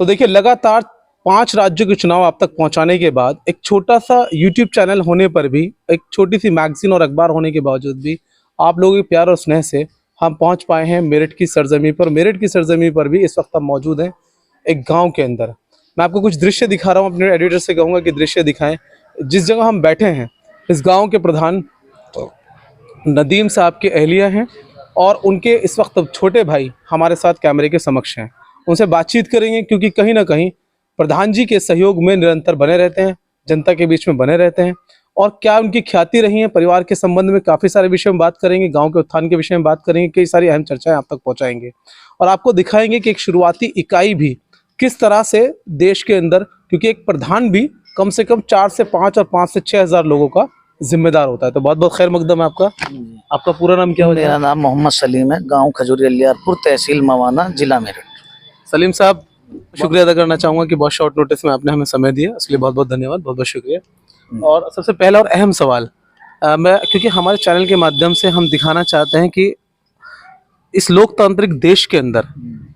तो देखिए, लगातार 5 राज्यों के चुनाव आप तक पहुंचाने के बाद एक छोटा सा यूट्यूब चैनल होने पर भी, एक छोटी सी मैगजीन और अखबार होने के बावजूद भी आप लोगों के प्यार और स्नेह से हम पहुंच पाए हैं मेरठ की सरजमी पर। मेरठ की सरजमी पर भी इस वक्त हम मौजूद हैं एक गांव के अंदर। मैं आपको कुछ दृश्य दिखा रहा हूं, अपने एडिटर से कहूँगा कि दृश्य दिखाएं। जिस जगह हम बैठे हैं, इस गाँव के प्रधान नदीम साहब की अहलिया हैं और उनके इस वक्त छोटे भाई हमारे साथ कैमरे के समक्ष हैं। उनसे बातचीत करेंगे क्योंकि कहीं ना कहीं प्रधान जी के सहयोग में निरंतर बने रहते हैं, जनता के बीच में बने रहते हैं। और क्या उनकी ख्याति रही है, परिवार के संबंध में काफ़ी सारे विषय में बात करेंगे, गांव के उत्थान के विषय में बात करेंगे, कई सारी अहम चर्चाएं आप तक पहुंचाएंगे और आपको दिखाएंगे कि एक शुरुआती इकाई भी किस तरह से देश के अंदर, क्योंकि एक प्रधान भी कम से कम 4 से 5 और 5 से 6 हज़ार लोगों का जिम्मेदार होता है। तो बहुत बहुत खैर मकदम है आपका। आपका पूरा नाम क्या हो? मेरा नाम मोहम्मद सलीम है, गांव खजूरी अलियारपुर, तहसील मवाना, जिला मेरठ। सलीम साहब, शुक्रिया अदा करना चाहूँगा कि बहुत शॉर्ट नोटिस में आपने हमें समय दिया, इसलिए बहुत बहुत धन्यवाद, बहुत बहुत शुक्रिया। और सबसे पहला और अहम सवाल, मैं क्योंकि हमारे चैनल के माध्यम से हम दिखाना चाहते हैं कि इस लोकतांत्रिक देश के अंदर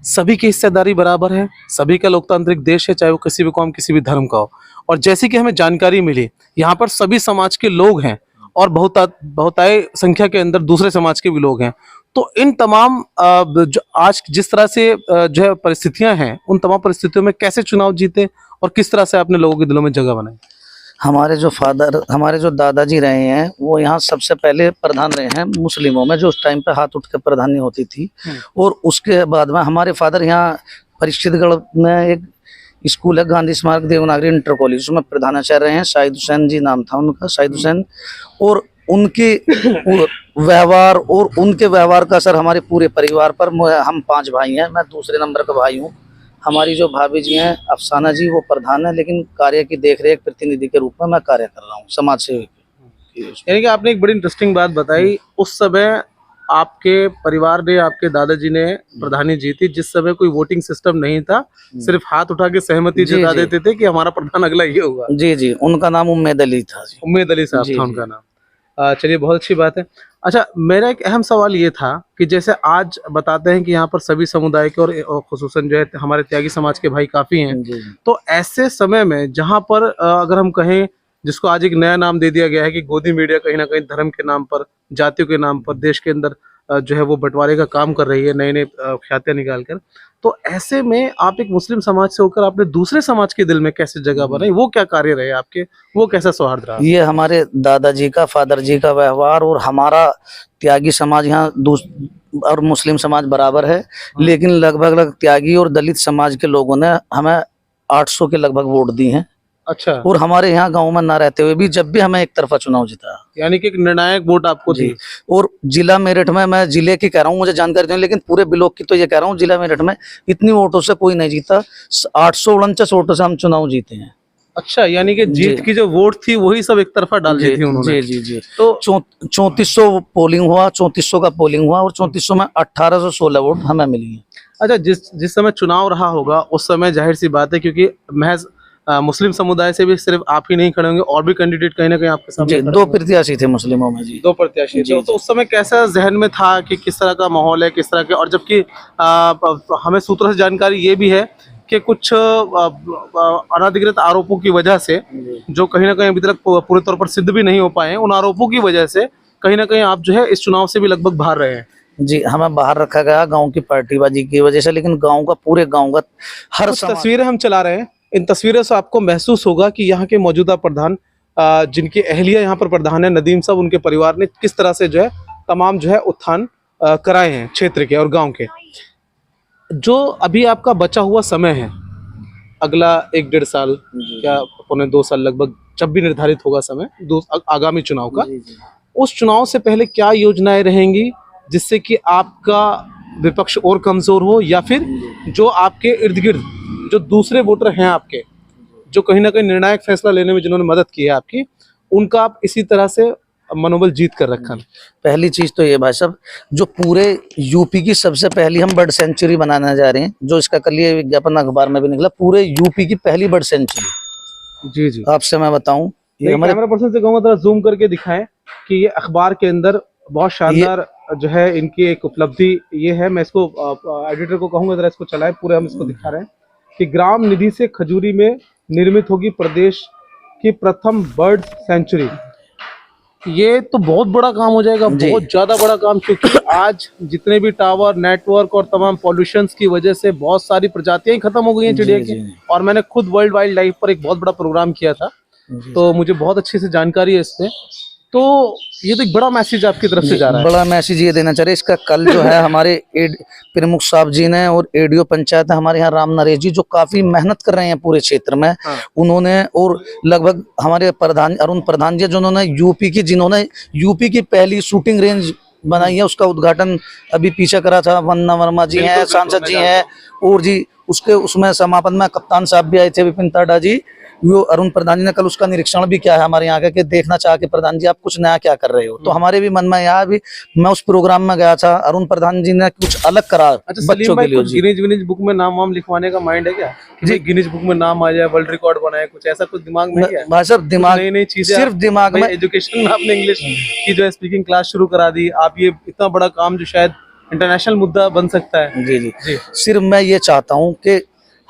सभी की हिस्सेदारी बराबर है, सभी का लोकतांत्रिक देश है, चाहे वो किसी भी कौम किसी भी धर्म का हो। और जैसे कि हमें जानकारी मिली, यहाँ पर सभी समाज के लोग हैं और बहुतायत संख्या के अंदर दूसरे समाज के भी लोग हैं। तो इन तमाम जो आज जिस तरह से जो है परिस्थितियां हैं, उन तमाम परिस्थितियों में कैसे चुनाव जीते और किस तरह से आपने लोगों के दिलों में जगह बनाई? हमारे जो दादाजी रहे हैं, वो यहाँ सबसे पहले प्रधान रहे हैं मुस्लिमों में, जो उस टाइम पे हाथ उठ के प्रधानी होती थी। और उसके बाद में हमारे फादर यहाँ परीक्षितगढ़ में एक स्कूल है, गांधी स्मारक देवनागरी इंटर कॉलेज, उसमें प्रधानाचार्य रहे हैं। शाहिद हुसैन जी नाम था उनका, शाहिद हुसैन। और उनके व्यवहार और उनके व्यवहार का असर हमारे पूरे परिवार पर। हम 5 भाई हैं, मैं दूसरे नंबर का भाई हूँ। हमारी जो भाभी जी हैं अफसाना जी, वो प्रधान है, लेकिन कार्य की देखरेख प्रतिनिधि के रूप में मैं कार्य कर रहा हूँ, समाज सेवी। यानी कि आपने एक बड़ी इंटरेस्टिंग बात बताई। उस समय आपके परिवार ने, आपके दादाजी ने प्रधानी जीती, जिस समय कोई वोटिंग सिस्टम नहीं था, सिर्फ हाथ उठा के सहमति जता देते थे कि हमारा प्रधान अगला ये होगा। जी जी, उनका नाम उम्मेद अली था। उम्मेद अली साहब था उनका नाम। चलिए, बहुत अच्छी बात है। अच्छा, मेरा एक अहम सवाल ये था कि जैसे आज बताते हैं कि यहाँ पर सभी समुदाय के और खुसूसन जो है हमारे त्यागी समाज के भाई काफ़ी हैं, तो ऐसे समय में जहाँ पर अगर हम कहें, जिसको आज एक नया नाम दे दिया गया है कि गोदी मीडिया कहीं ना कहीं धर्म के नाम पर, जातियों के नाम पर देश के अंदर जो है वो बंटवारे का काम कर रही है, नए नए ख्यातियाँ निकाल कर, तो ऐसे में आप एक मुस्लिम समाज से होकर आपने दूसरे समाज के दिल में कैसे जगह बनाई? वो क्या कार्य रहे आपके, वो कैसा सौहार्द रहा? ये हमारे दादाजी का, फादर जी का व्यवहार और हमारा त्यागी समाज यहाँ और मुस्लिम समाज बराबर है। लेकिन लगभग त्यागी और दलित समाज के लोगों ने हमें 800 के लगभग वोट दी हैं। अच्छा। और हमारे यहाँ गांव में ना रहते हुए भी जब भी हमें एक तरफा चुनाव जीता, यानी कि एक निर्णायक वोट आपको दी। और जिला मेरठ में, मैं जिले की कह रहा हूँ, मुझे जानकारी नहीं, लेकिन पूरे ब्लॉक की तो ये कह रहा हूँ, जिला मेरठ में इतनी वोटों से कोई नहीं जीता। 849 वोटों से हम चुनाव जीते हैं। अच्छा, यानी कि जीत की जो वोट थी वही सब एक तरफा डाल दी थी उन्होंने। जी जी जी। तो 3400 पोलिंग हुआ, 3400 का पोलिंग हुआ और 3400 में 1816 वोट हमें मिली है। अच्छा, जिस समय चुनाव रहा होगा उस समय जाहिर सी बात है, क्योंकि महज मुस्लिम समुदाय से भी सिर्फ आप ही नहीं खड़े होंगे, और भी कैंडिडेट कहीं ना कहीं आपके सामने 2 प्रत्याशी थे मुस्लिमों में। जी, 2 प्रत्याशी थे। तो उस समय कैसा जहन में था कि किस तरह का माहौल है, किस तरह के, और जबकि हमें सूत्रों से जानकारी ये भी है कि कुछ अनधिकृत आरोपों की वजह से, जो कहीं ना कहीं अभी तक पूरे तौर पर सिद्ध भी नहीं हो पाए हैं, उन आरोपों की वजह से कहीं ना कहीं आप जो है इस चुनाव से भी लगभग बाहर रहे हैं। जी, हमें बाहर रखा गया गांव की पार्टीबाजी की वजह से, लेकिन गांव का, पूरे गांव का हर तस्वीरें हम चला रहे हैं। इन तस्वीरों से आपको महसूस होगा कि यहाँ के मौजूदा प्रधान, जिनकी अहलिया यहाँ पर प्रधान है नदीम साहब, उनके परिवार ने किस तरह से जो है तमाम जो है उत्थान कराए हैं क्षेत्र के और गांव के। जो अभी आपका बचा हुआ समय है, अगला 1-1.5 साल या 1.25-2 साल लगभग, जब भी निर्धारित होगा समय आगामी चुनाव का, उस चुनाव से पहले क्या योजनाएं रहेंगी जिससे कि आपका विपक्ष और कमजोर हो, या फिर जो आपके इर्द गिर्द जो दूसरे वोटर हैं आपके, जो कहीं ना कहीं निर्णायक फैसला लेने में जिन्होंने मदद की है आपकी, उनका आप इसी तरह से मनोबल जीत कर रखा? पहली चीज तो ये भाई साहब, जो पूरे यूपी की सबसे पहली हम बर्ड सेंचुरी बनाने जा रहे हैं, जो इसका कल ये विज्ञापन अखबार में भी निकला, पूरे यूपी की पहली बर्ड सेंचुरी। जी जी, आपसे मैं बताऊं, ये हमारे कैमरा पर्सन से कहूँगा, जरा जूम करके दिखाएं कि ये अखबार के अंदर बहुत शानदार जो है इनकी एक उपलब्धि ये है। मैं इसको एडिटर को कहूँगा जरा इसको चलाए, पूरे हम इसको दिखा रहे हैं। कि ग्राम निधि से खजूरी में निर्मित होगी प्रदेश की प्रथम बर्ड सेंचुरी। ये तो बहुत बड़ा काम हो जाएगा, बहुत ज्यादा बड़ा काम, क्योंकि आज जितने भी टावर, नेटवर्क और तमाम पॉल्यूशंस की वजह से बहुत सारी प्रजातियां ही खत्म हो गई हैं चिड़िया की। और मैंने खुद वर्ल्ड वाइल्ड लाइफ पर एक बहुत बड़ा प्रोग्राम किया था, तो मुझे बहुत अच्छे से जानकारी है इससे। तो ये तो एक बड़ा मैसेज आपकी तरफ से जा रहा है। बड़ा मैसेज ये देना चाह रहे, इसका कल जो है हमारे प्रमुख साहब जी ने और एडीओ पंचायत है हमारे यहाँ राम नरेश जी, जो काफी मेहनत कर रहे हैं पूरे क्षेत्र में, उन्होंने और लगभग हमारे प्रधान अरुण प्रधान जी जिन्होंने यूपी की पहली शूटिंग रेंज बनाई है, उसका उद्घाटन अभी पीछे करा था। वंदना वर्मा जी हैं, सांसद जी हैं, और जी उसमें समापन में कप्तान साहब भी आए थे, विपिन टाडा जी। वो अरुण प्रधान जी ने कल उसका निरीक्षण भी किया है हमारे यहाँ का, कि देखना चाह के प्रधान जी आप कुछ नया क्या कर रहे हो। तो हमारे भी मन में यहाँ भी, मैं उस प्रोग्राम में गया था, अरुण प्रधान जी ने कुछ अलग करा। अच्छा, बच्चों के लिए गिनीज बुक में नाम लिखवाने का माइंड है क्या? जी, गिनीज बुक में नाम आ जाए, वर्ल्ड रिकॉर्ड बनाए, कुछ ऐसा कुछ दिमाग में है? भाई साहब दिमाग, नई चीजें सिर्फ दिमाग में। एजुकेशन में आपने इंग्लिश की जो है स्पीकिंग क्लास शुरू करा दी, आप ये इतना बड़ा काम जो शायद इंटरनेशनल मुद्दा बन सकता है। जी जी जी, सिर्फ मैं ये चाहता हूँ कि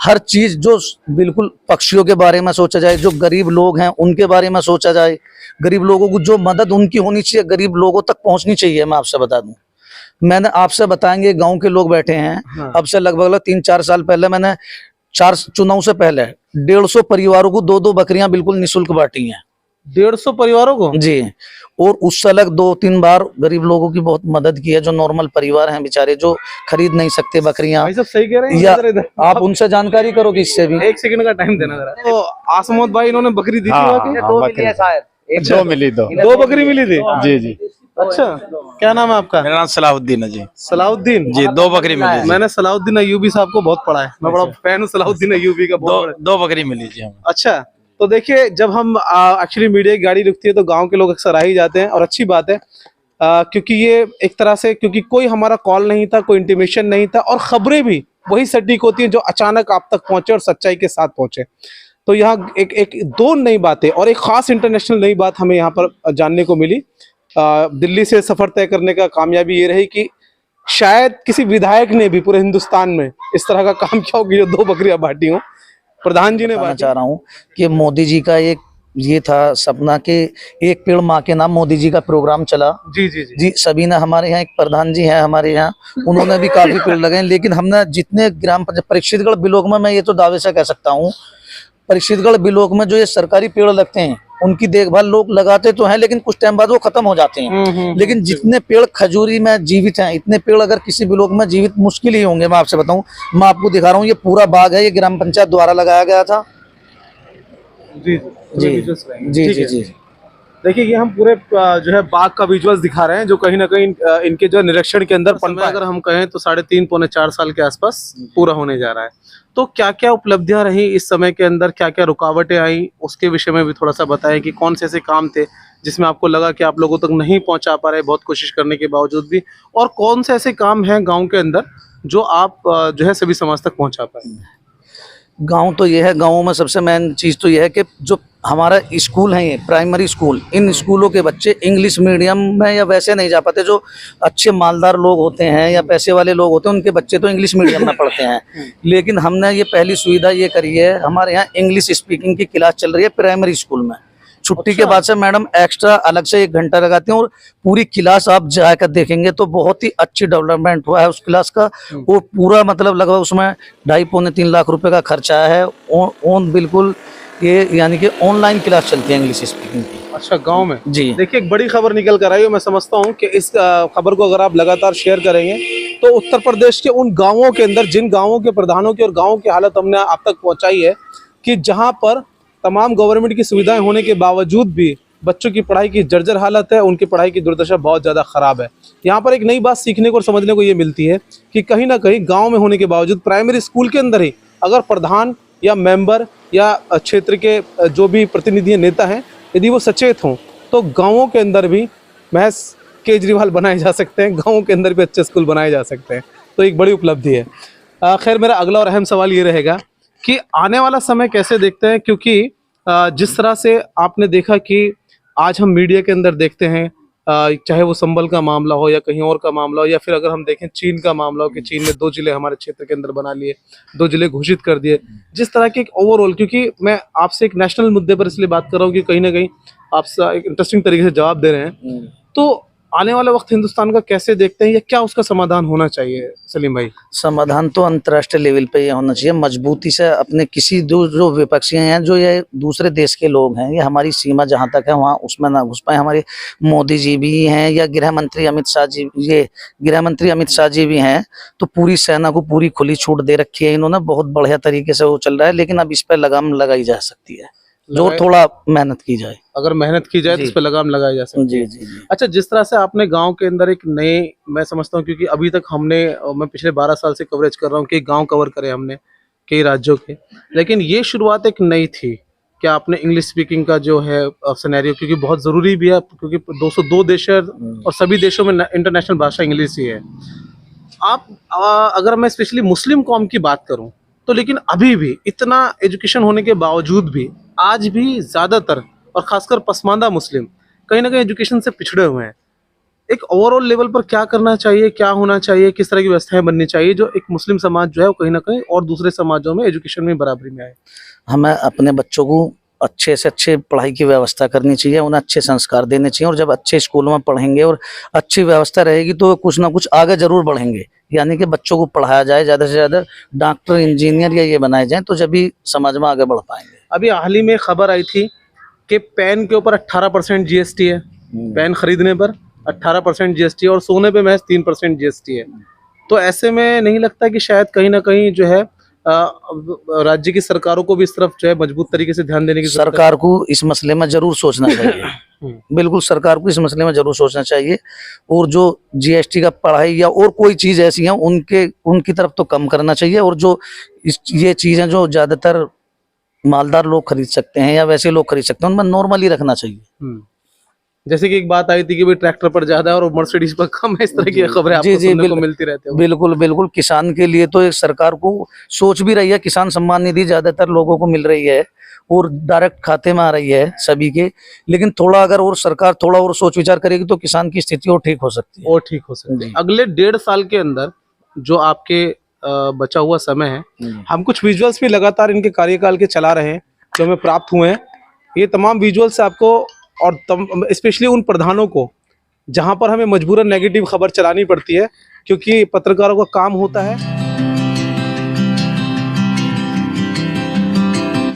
हर चीज जो बिल्कुल पक्षियों के बारे में सोचा जाए, जो गरीब लोग हैं उनके बारे में सोचा जाए, गरीब लोगों को जो मदद उनकी होनी चाहिए गरीब लोगों तक पहुंचनी चाहिए। मैं आपसे बता दूं, मैंने आपसे बताएंगे गांव के लोग बैठे हैं, अब से लगभग 3-4 साल पहले मैंने 4 चुनाव से पहले 150 परिवारों को 2-2 बकरियां बिल्कुल निःशुल्क बांटी हैं। 150 परिवारों को? जी। और उस अलग 2-3 बार गरीब लोगों की बहुत मदद की है, जो नॉर्मल परिवार हैं बेचारे, जो खरीद नहीं सकते बकरियां। भाई सब सही कह रहे हैं, या आप उनसे जानकारी करोगे इससे भी। 1 सेकंड का टाइम देना जरा। तो आसमोद भाई इन्होंने बकरी दी थी, 2 मिली है शायद, 2 मिली, 2 बकरी मिली थी। जी जी। अच्छा, क्या नाम है आपका? मेरा नाम सलाहुद्दीन है जी। सलाहुद्दीन जी, 2 बकरी मिली। मैंने सलाहुद्दीन अयूबी साहब को बहुत पढ़ा है, मैं बड़ा फैन हूँ सलाहुद्दीन अयूबी का। 2 बकरी मिली जी हमें। अच्छा, तो देखिए जब हम एक्चुअली मीडिया की गाड़ी रुकती है तो गांव के लोग अक्सर आ ही जाते हैं, और अच्छी बात है, क्योंकि ये एक तरह से, क्योंकि कोई हमारा कॉल नहीं था, कोई इंटीमेशन नहीं था, और खबरें भी वही सटीक होती हैं जो अचानक आप तक पहुंचे और सच्चाई के साथ पहुंचे। तो यहाँ एक 2 नई बातें और एक खास इंटरनेशनल नई बात हमें यहाँ पर जानने को मिली। दिल्ली से सफर तय करने का कामयाबी ये रही कि शायद किसी विधायक ने भी पूरे हिंदुस्तान में इस तरह का काम किया हो कि जो 2 बकरियां बांटी हो। प्रधान जी ने बताना चाह रहा हूँ कि मोदी जी का एक ये था सपना कि एक पेड़ माँ के नाम, मोदी जी का प्रोग्राम चला। जी जी जी, जी सभी ने, हमारे यहाँ एक प्रधान जी हैं हमारे यहाँ, उन्होंने भी काफी पेड़ लगाए, लेकिन हमने जितने ग्राम पंचायत परीक्षितगढ़ ब्लॉक में, मैं ये तो दावे से कह सकता हूँ, परीक्षितगढ़ ब्लॉक में जो ये सरकारी पेड़ लगते हैं उनकी देखभाल लोग लगाते तो हैं, लेकिन कुछ टाइम बाद वो खत्म हो जाते हैं। लेकिन जितने पेड़ खजूरी में जीवित हैं, इतने पेड़ अगर किसी ब्लॉक में जीवित मुश्किल ही होंगे। मैं आपसे बताऊं, मैं आपको दिखा रहा हूँ, ये पूरा बाग है, ये ग्राम पंचायत द्वारा लगाया गया था। जी जी जी जी जी। देखिए ये हम पूरे जो है बाग का विजुअल्स दिखा रहे हैं, जो कहीं ना कहीं इनके जो निरीक्षण के अंदर पनपा, अगर हम कहें तो 3.5-4 साल के आसपास पूरा होने जा रहा है। तो क्या क्या उपलब्धियां रही इस समय के अंदर, क्या क्या रुकावटें आई, उसके विषय में भी थोड़ा सा बताएं कि कौन से ऐसे काम थे जिसमें आपको लगा कि आप लोगों तक नहीं पहुंचा पा रहे बहुत कोशिश करने के बावजूद भी, और कौन से ऐसे काम हैं गांव के अंदर जो आप जो है सभी समाज तक पहुंचा पाए? गांव तो यह है, गांवों में सबसे मेन चीज़ तो यह है कि जो हमारा स्कूल है, ये प्राइमरी स्कूल, इन स्कूलों के बच्चे इंग्लिश मीडियम में या वैसे नहीं जा पाते। जो अच्छे मालदार लोग होते हैं या पैसे वाले लोग होते हैं, उनके बच्चे तो इंग्लिश मीडियम में पढ़ते हैं। लेकिन हमने ये पहली सुविधा ये करी है, हमारे यहाँ इंग्लिश स्पीकिंग की क्लास चल रही है प्राइमरी स्कूल में। छुट्टी के बाद से मैडम एक्स्ट्रा अलग से 1 घंटा लगाते हैं, और पूरी क्लास आप जाकर देखेंगे तो बहुत ही अच्छी डेवलपमेंट हुआ है उस क्लास का। वो पूरा मतलब लगभग उसमें 2.5-3 लाख रुपए का खर्चा है। ऑन बिल्कुल ये यानी कि ऑनलाइन क्लास चलती है इंग्लिश स्पीकिंग की। अच्छा, गांव में? जी। देखिए एक बड़ी खबर निकल कर आई है, मैं समझता हूं कि इस खबर को अगर आप लगातार शेयर करेंगे तो उत्तर प्रदेश के उन गांवों के अंदर, जिन गांवों के प्रधानों की और गांवों की हालत हमने आप तक पहुंचाई है, कि जहां पर तमाम गवर्नमेंट की सुविधाएं होने के बावजूद भी बच्चों की पढ़ाई की जर्जर हालत है, उनकी पढ़ाई की दुर्दशा बहुत ज़्यादा ख़राब है। यहाँ पर एक नई बात सीखने को और समझने को ये मिलती है कि कहीं ना कहीं गांव में होने के बावजूद प्राइमरी स्कूल के अंदर ही अगर प्रधान या मेंबर या क्षेत्र के जो भी प्रतिनिधि नेता हैं, यदि वो सचेत हों तो गाँवों के अंदर भी महज केजरीवाल बनाए जा सकते हैं, गाँवों के अंदर भी अच्छे स्कूल बनाए जा सकते हैं। तो एक बड़ी उपलब्धि है। खैर मेरा अगला और अहम सवाल ये रहेगा कि आने वाला समय कैसे देखते हैं, क्योंकि जिस तरह से आपने देखा कि आज हम मीडिया के अंदर देखते हैं चाहे वो संभल का मामला हो या कहीं और का मामला हो, या फिर अगर हम देखें चीन का मामला हो कि चीन ने 2 जिले हमारे क्षेत्र के अंदर बना लिए, 2 जिले घोषित कर दिए, जिस तरह की एक ओवरऑल, क्योंकि मैं आपसे एक नेशनल मुद्दे पर इसलिए बात कर रहा हूँ कि कहीं ना कहीं आप एक इंटरेस्टिंग तरीके से जवाब दे रहे हैं, तो आने वाले वक्त हिंदुस्तान का कैसे देखते हैं या क्या उसका समाधान होना चाहिए सलीम भाई? समाधान तो अंतर्राष्ट्रीय लेवल पे ये होना चाहिए, मजबूती से अपने किसी जो विपक्षी हैं, जो ये दूसरे देश के लोग हैं, ये हमारी सीमा जहां तक है वहां उसमें ना घुस पाए। हमारे मोदी जी भी हैं या गृह मंत्री अमित शाह जी भी हैं, तो पूरी सेना को पूरी खुली छूट दे रखी है इन्होंने, बहुत बढ़िया तरीके से वो चल रहा है। लेकिन अब इस पर लगाम लगाई जा सकती है, जो थोड़ा मेहनत की जाए। अगर मेहनत की जाए तो इस पर लगाम लगाई जा सकती है। जी। अच्छा, जिस तरह से आपने गांव के अंदर एक नए, मैं समझता हूं क्योंकि अभी तक मैं पिछले 12 साल से कवरेज कर रहा हूं कि गांव कवर करे हमने कई राज्यों के, लेकिन ये शुरुआत एक नई थी कि आपने इंग्लिश स्पीकिंग का जो है सिनेरियो, क्योंकि बहुत ज़रूरी भी है, क्योंकि 202 देश है और सभी देशों में इंटरनेशनल भाषा इंग्लिश ही है। आप अगर मैं स्पेशली मुस्लिम कौम की बात करूं तो, लेकिन अभी भी इतना एजुकेशन होने के बावजूद भी आज भी ज़्यादातर और खासकर पसमानदा मुस्लिम कहीं ना कहीं एजुकेशन से पिछड़े हुए हैं। एक ओवरऑल लेवल पर क्या करना चाहिए, क्या होना चाहिए, किस तरह की व्यवस्थाएं बननी चाहिए जो एक मुस्लिम समाज जो है वो कहीं ना कहीं और दूसरे समाजों में एजुकेशन में बराबरी में आए? हमें अपने बच्चों को अच्छे से अच्छे पढ़ाई की व्यवस्था करनी चाहिए, उन्हें अच्छे संस्कार देने चाहिए, और जब अच्छे स्कूलों में पढ़ेंगे और अच्छी व्यवस्था रहेगी तो कुछ ना कुछ आगे जरूर बढ़ेंगे। यानी कि बच्चों को पढ़ाया जाए, ज़्यादा से ज़्यादा डॉक्टर, इंजीनियर या ये बनाए जाएं, तो जब भी समाज में आगे बढ़ पाएंगे। अभी हाल ही में खबर आई थी कि पेन के ऊपर 18% जीएसटी है, पेन खरीदने पर 18% जीएसटी है और सोने पे महज 3% जीएसटी है। तो ऐसे में नहीं लगता कि शायद कहीं ना कहीं जो है राज्य की सरकारों को भी इस तरफ जो है मजबूत तरीके से ध्यान देने की जरूरत है? सरकार को इस मसले में जरूर सोचना चाहिए। बिल्कुल सरकार को इस मसले में जरूर सोचना चाहिए, और जो जीएसटी का पढ़ाई या और कोई चीज ऐसी है उनकी तरफ तो कम करना चाहिए, और जो ये चीजें जो ज्यादातर मालदार लोग खरीद सकते हैं या वैसे लोग खरीद सकते हैं, उनमें नॉर्मली रखना चाहिए। जैसे कि एक बात आई थी कि भाई ट्रैक्टर पर ज्यादा है और मर्सिडीज पर कम है, इस तरह की खबरें आपको सुनने को मिलती रहती है। बिल्कुल किसान के लिए तो एक सरकार को सोच भी रही है, किसान सम्मान निधि ज्यादातर लोगों को मिल रही है और डायरेक्ट खाते में आ रही है सभी के, लेकिन थोड़ा अगर और सरकार थोड़ा और सोच विचार करेगी तो किसान की स्थिति और ठीक हो सकती है। और ठीक हो सकती है। अगले 1.5 साल के अंदर जो आपके बचा हुआ समय है, हम कुछ विजुअल्स भी लगातार इनके कार्यकाल के चला रहे हैं जो हमें प्राप्त हुए हैं। ये तमाम विजुअल्स आपको, और स्पेशली उन प्रधानों को जहां पर हमें मजबूरन नेगेटिव खबर चलानी पड़ती है, क्योंकि पत्रकारों का काम होता है